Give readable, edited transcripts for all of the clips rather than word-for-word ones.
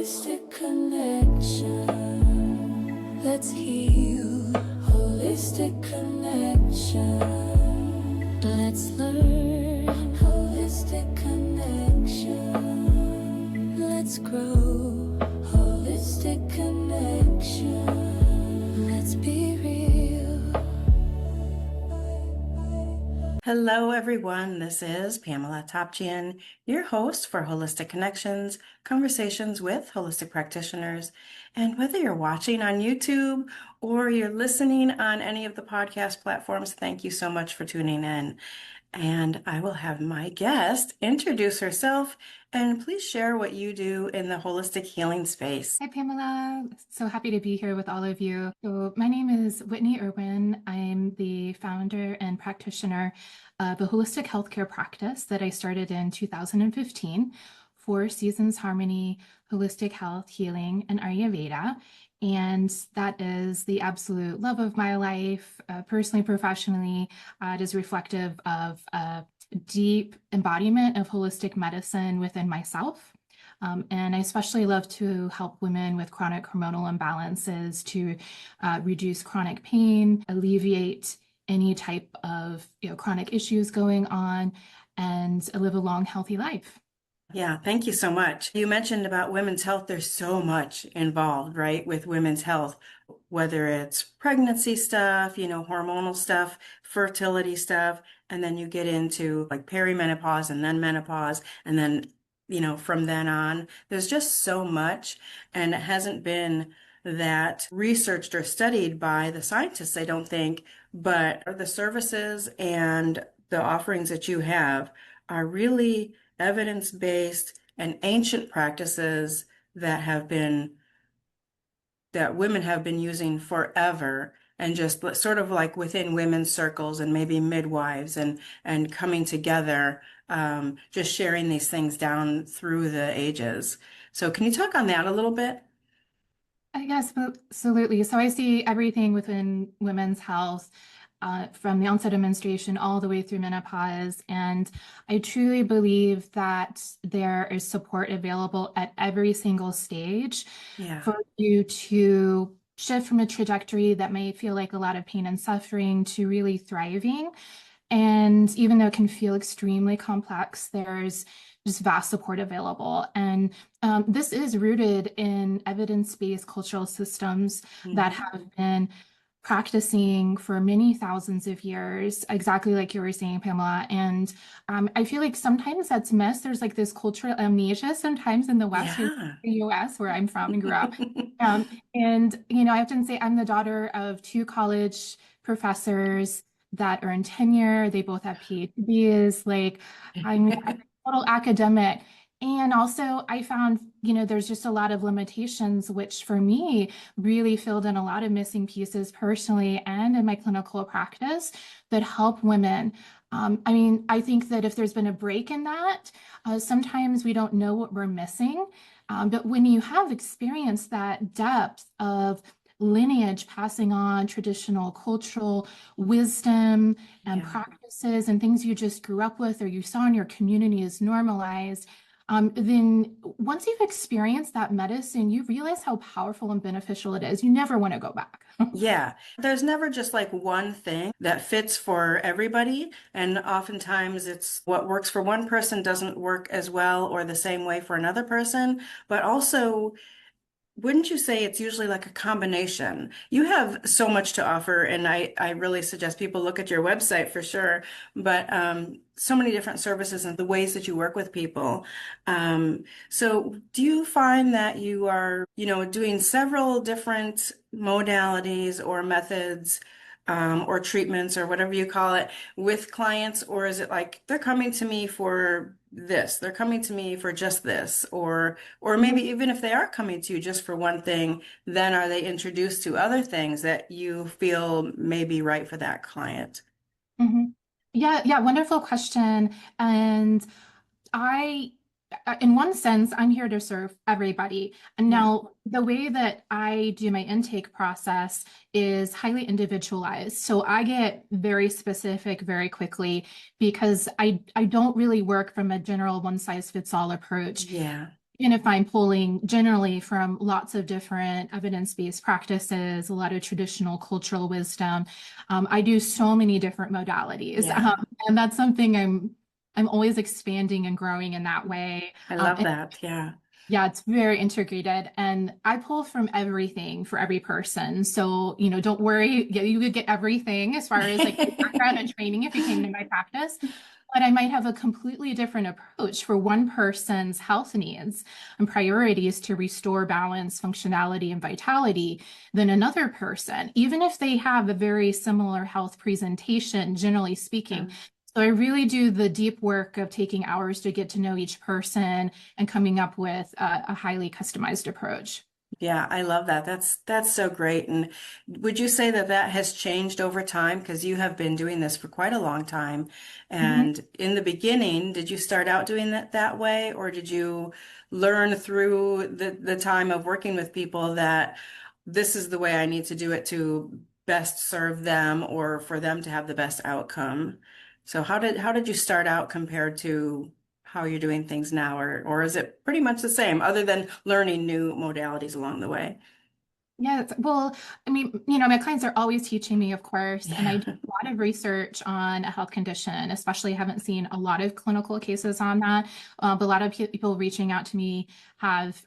Holistic connection. Let's heal. Holistic connection. Let's learn. Holistic connection. Let's grow. Holistic connection. Let's be real. Hello, everyone. This is PamelaTopjian, your host for Holistic Connections, conversations with holistic practitioners. And whether you're watching on YouTube or you're listening on any of the podcast platforms, thank you so much for tuning in. And I will have my guest introduce herself and please share what you do in the holistic healing space. Hi, Pamela. So happy to be here with all of you. So my name is Whitney Erwin. I'm the founder and practitioner of a holistic healthcare practice that I started in 2015, Four Seasons Harmony, Holistic Health, Healing, and Ayurveda. And that is the absolute love of my life, personally, professionally. It is reflective of a deep embodiment of holistic medicine within myself. And I especially love to help women with chronic hormonal imbalances to reduce chronic pain, alleviate any type of chronic issues going on, and live a long, healthy life. Yeah, thank you so much. You mentioned about women's health. There's so much involved, right, with women's health, whether it's pregnancy stuff, hormonal stuff, fertility stuff, and then you get into like perimenopause and then menopause, and then, from then on, there's just so much, and it hasn't been that researched or studied by the scientists, I don't think, but the services and the offerings that you have are really evidence-based and ancient practices that women have been using forever, and just sort of like within women's circles and maybe midwives and coming together, just sharing these things down through the ages. So can you talk on that a little bit? Yes, absolutely. So I see everything within women's health, from the onset of menstruation all the way through menopause. And I truly believe that there is support available at every single stage for you to shift from a trajectory that may feel like a lot of pain and suffering to really thriving. And even though it can feel extremely complex, there's just vast support available. And this is rooted in evidence-based cultural systems that have been practicing for many thousands of years, exactly like you were saying, Pamela. And I feel like sometimes that's missed. There's like this cultural amnesia sometimes in the West, the US, where I'm from and grew up. And, I often say I'm the daughter of two college professors that earn tenure. They both have PhDs. Like I'm a total academic. And also I found, there's just a lot of limitations, which for me really filled in a lot of missing pieces personally and in my clinical practice that help women. I think that if there's been a break in that, sometimes we don't know what we're missing. But when you have experienced that depth of lineage, passing on traditional cultural wisdom and practices and things you just grew up with or you saw in your community as normalized, then once you've experienced that medicine, you realize how powerful and beneficial it is. You never want to go back. Yeah, there's never just like one thing that fits for everybody. And oftentimes it's what works for one person doesn't work as well or the same way for another person. But also, wouldn't you say it's usually like a combination? You have so much to offer, and I really suggest people look at your website for sure. But so many different services and the ways that you work with people. So do you find that you are, doing several different modalities or methods, or treatments or whatever you call it with clients, or is it like they're coming to me for this, they're coming to me for just this, or maybe even if they are coming to you just for one thing, then are they introduced to other things that you feel may be right for that client? Yeah, wonderful question. And in one sense, I'm here to serve everybody. And now the way that I do my intake process is highly individualized. So I get very specific very quickly because I don't really work from a general one size fits all approach. Even if I'm pulling generally from lots of different evidence-based practices, a lot of traditional cultural wisdom, I do so many different modalities, Yeah, and that's something I'm always expanding and growing in that way. I love that. Yeah. Yeah, it's very integrated, and I pull from everything for every person. So, don't worry, yeah, you would get everything as far as like my background and training if you came to my practice. But I might have a completely different approach for one person's health needs and priorities to restore balance, functionality, and vitality than another person, even if they have a very similar health presentation, generally speaking. So I really do the deep work of taking hours to get to know each person and coming up with a highly customized approach. Yeah, I love that. That's so great. And would you say that that has changed over time? Because you have been doing this for quite a long time. Mhm. And in the beginning, did you start out doing that way, or did you learn through the time of working with people that this is the way I need to do it to best serve them or for them to have the best outcome? So how did you start out compared to how you're doing things now, or is it pretty much the same other than learning new modalities along the way? Yeah, well, I mean, my clients are always teaching me, of course, and I Yeah. do a lot of research on a health condition, especially haven't seen a lot of clinical cases on that. But a lot of people reaching out to me have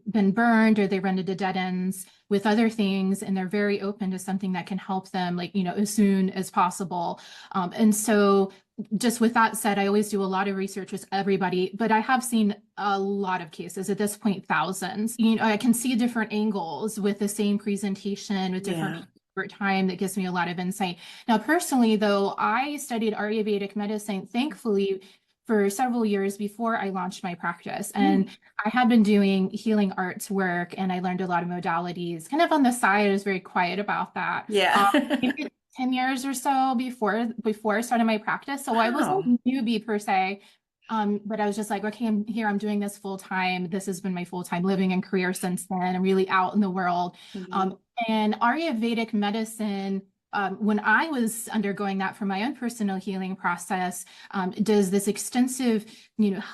been burned or they run into dead ends with other things, and they're very open to something that can help them, like, as soon as possible. And so just with that said, I always do a lot of research with everybody, but I have seen a lot of cases at this point, thousands. I can see different angles with the same presentation with different Yeah. people over time that gives me a lot of insight. Now, personally, though, I studied Ayurvedic medicine, thankfully, for several years before I launched my practice. And Hmm. I had been doing healing arts work and I learned a lot of modalities kind of on the side. I was very quiet about that. Yeah. Maybe 10 years or so before I started my practice. So I wasn't Wow. a newbie per se. But I was just like, okay, I'm here, I'm doing this full time. This has been my full-time living and career since then. I'm really out in the world. Mhm. Um, and Ayurvedic medicine, when I was undergoing that for my own personal healing process, does this extensive,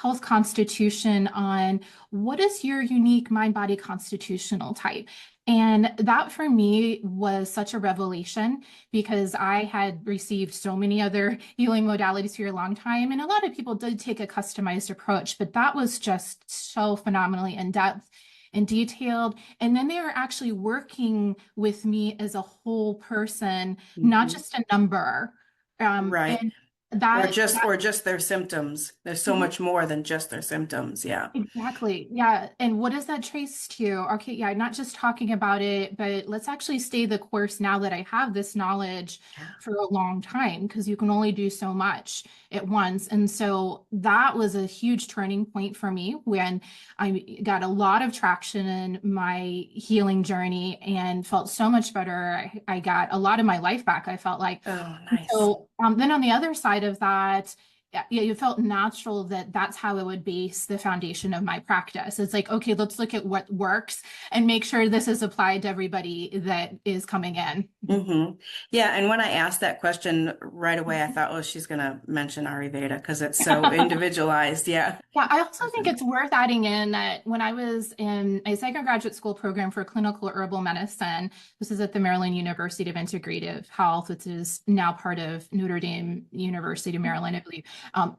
health constitution on what is your unique mind-body constitutional type. And that for me was such a revelation because I had received so many other healing modalities for a long time. And a lot of people did take a customized approach, but that was just so phenomenally in depth and detailed. And then they were actually working with me as a whole person, not Mhm. just a number. Right. And Or that, just that or just their symptoms. There's so much more than just their symptoms. Yeah. Exactly. Yeah. And what does that trace to? Okay. Yeah. Not just talking about it, but let's actually stay the course now that I have this knowledge Yeah. for a long time because you can only do so much at once. And so that was a huge turning point for me when I got a lot of traction in my healing journey and felt so much better. I got a lot of my life back, I felt like. Oh, nice. So then on the other side of that, yeah, it felt natural that that's how I would base the foundation of my practice. It's like, okay, let's look at what works and make sure this is applied to everybody that is coming in. Hmm. Yeah, and when I asked that question right away, I thought, oh, she's going to mention Ayurveda because it's so individualized. Yeah. Yeah, I also think it's worth adding in that when I was in a second graduate school program for clinical herbal medicine, this is at the Maryland University of Integrative Health, which is now part of Notre Dame University of Maryland, I believe.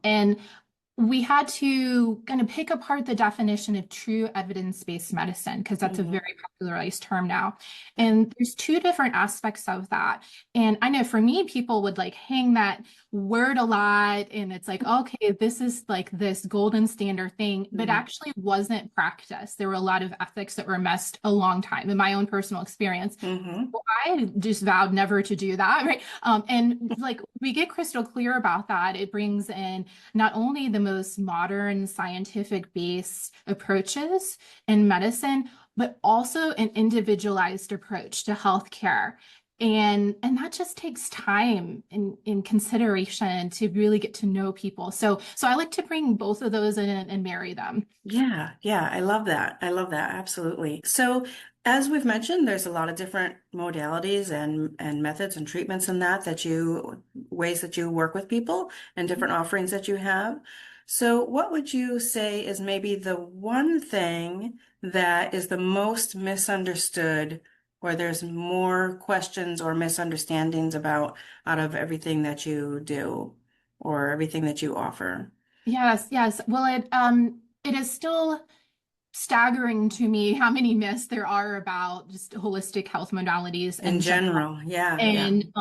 And we had to kind of pick apart the definition of true evidence-based medicine because that's a Hmm. very popularized term now. And there's two different aspects of that. And I know for me, people would like hang that word a lot and it's like, okay, this is like this golden standard thing, but Hmm. actually wasn't practiced. There were a lot of ethics that were messed a long time in my own personal experience. Hmm. Well, I just vowed never to do that, right? And like we get crystal clear about that. It brings in not only the most modern scientific based approaches in medicine, but also an individualized approach to healthcare. And that just takes time in consideration to really get to know people. So I like to bring both of those in and marry them. Yeah, yeah, I love that. I love that. Absolutely. So, as we've mentioned, there's a lot of different modalities and methods and treatments and that you ways that you work with people and different offerings that you have. So, what would you say is maybe the one thing that is the most misunderstood, or there's more questions or misunderstandings about out of everything that you do or everything that you offer Yes, yes. Well, it is still staggering to me how many myths there are about just holistic health modalities in in general. general? Yeah, yeah, And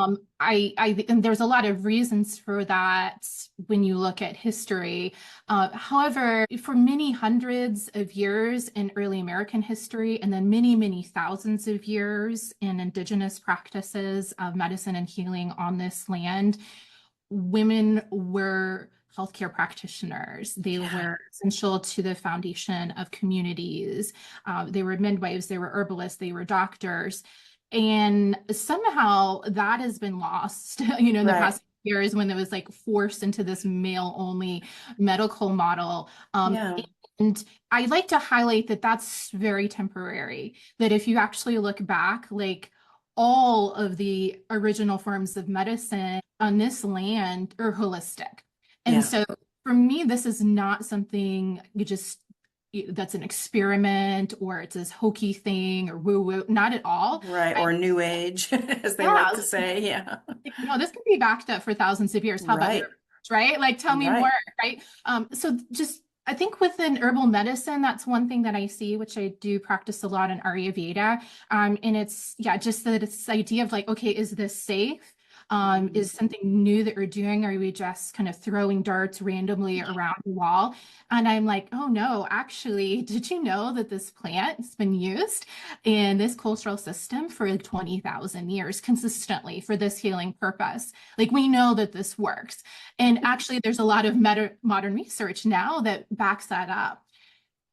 and there's a lot of reasons for that when you look at history. However, for many hundreds of years in early American history, and then many, many thousands of years in indigenous practices of medicine and healing on this land, women were healthcare practitioners. They yeah, were essential to the foundation of communities. They were midwives, they were herbalists, they were doctors. And somehow that has been lost, in the right. past years when it was like forced into this male only medical model. Yeah, And I like to highlight that that's very temporary, that if you actually look back, like all of the original forms of medicine on this land are holistic. And yeah, so for me, this is not something that's an experiment or it's this hokey thing or woo woo, not at all. right. I, Or new age, as they like yeah, to say. Yeah, no, this can be backed up for thousands of years. How about your right, research, right? Like, tell me more, right. right? So just I think within herbal medicine, that's one thing that I see, which I do practice a lot in Ayurveda. And it's just that it's this idea of like, okay, is this safe? Mhm. Is something new that we're doing? Or are we just kind of throwing darts randomly around the wall? And I'm like, oh no, actually, did you know that this plant has been used in this cultural system for 20,000 years consistently for this healing purpose? Like we know that this works. And actually, there's a lot of modern research now that backs that up.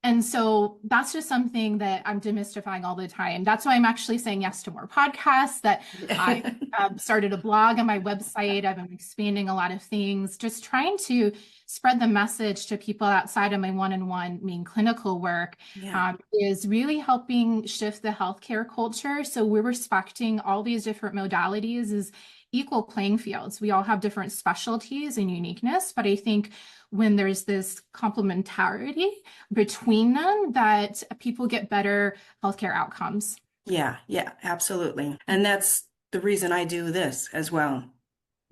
And so that's just something that I'm demystifying all the time. That's why I'm actually saying yes to more podcasts, that I started a blog on my website. I've been expanding a lot of things, just trying to spread the message to people outside of my one-on-one main clinical work, Yeah, is really helping shift the healthcare culture. So we're respecting all these different modalities as equal playing fields. We all have different specialties and uniqueness, but I think when there's this complementarity between them, that people get better healthcare outcomes. yeah, yeah, absolutely. And that's the reason I do this as well,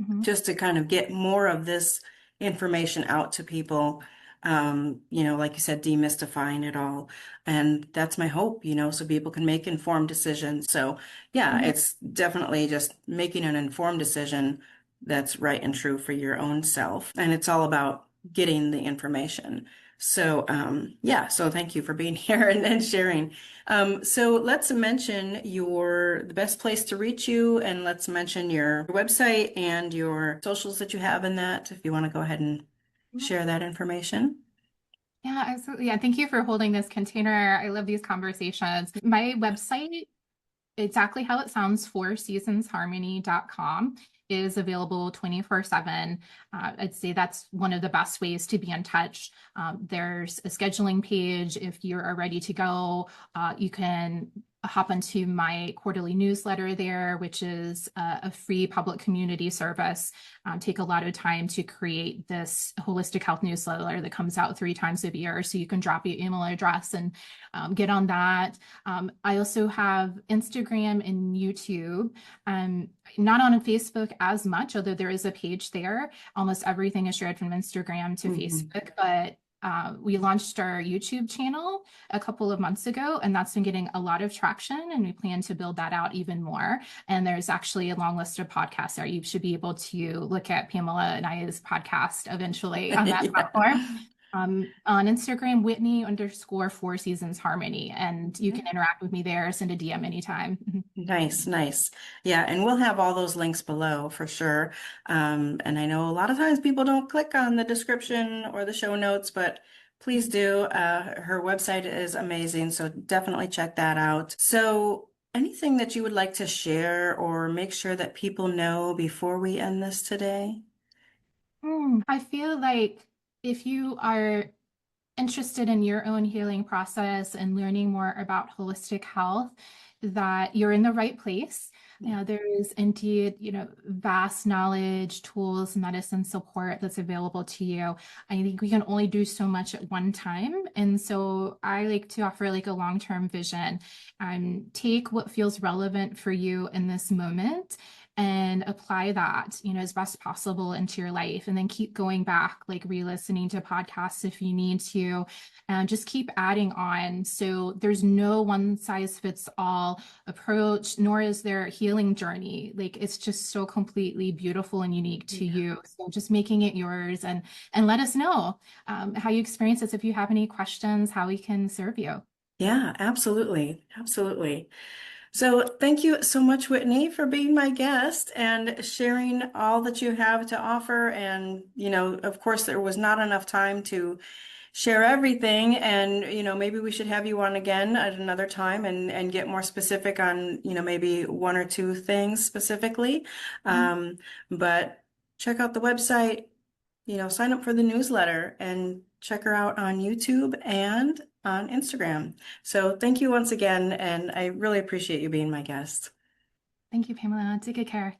Mhm. just to kind of get more of this information out to people. Like you said, demystifying it all. And that's my hope, so people can make informed decisions. So, yeah, Yeah. it's definitely just making an informed decision that's right and true for your own self. And it's all about getting the information. So, yeah, so thank you for being here and sharing. So let's mention the best place to reach you, and let's mention your website and your socials that you have in that, if you want to go ahead and share that information. Yeah, absolutely. Yeah, thank you for holding this container. I love these conversations. My website, exactly how it sounds, fourseasonsharmony.com, is available 24/7. I'd say that's one of the best ways to be in touch. There's a scheduling page. If you are ready to go, you can hop onto my quarterly newsletter there, which is a free public community service. Take a lot of time to create this holistic health newsletter that comes out 3 times a year. So you can drop your email address and get on that. I also have Instagram and YouTube. Not on Facebook as much, although there is a page there. Almost everything is shared from Instagram to Mhm. Facebook, but we launched our YouTube channel a couple of months ago, and that's been getting a lot of traction, and we plan to build that out even more. And there's actually a long list of podcasts there. You should be able to look at Pamela and I's podcast eventually on that Yeah. platform. On Instagram, Whitney_4seasonsharmony, and you can interact with me there, send a DM anytime. Nice, nice. Yeah, and we'll have all those links below for sure. And I know a lot of times people don't click on the description or the show notes, but please do. Her website is amazing, so definitely check that out. So, anything that you would like to share or make sure that people know before we end this today? I feel like if you are interested in your own healing process and learning more about holistic health, that you're in the right place. There is indeed, vast knowledge, tools, medicine support that's available to you. I think we can only do so much at one time. And so I like to offer like a long-term vision. Take what feels relevant for you in this moment and apply that, as best possible into your life. And then keep going back, like re-listening to podcasts if you need to, and just keep adding on. So there's no one size fits all approach, nor is there a healing journey. Like it's just so completely beautiful and unique to you. So just making it yours, and let us know how you experience this. If you have any questions, how we can serve you. Yeah, absolutely. Absolutely. So thank you so much, Whitney, for being my guest and sharing all that you have to offer. And, of course, there was not enough time to share everything. And, maybe we should have you on again at another time and get more specific on, maybe one or two things specifically. But check out the website, sign up for the newsletter and check her out on YouTube and on Instagram. So thank you once again, and I really appreciate you being my guest. Thank you, Pamela. Take good care.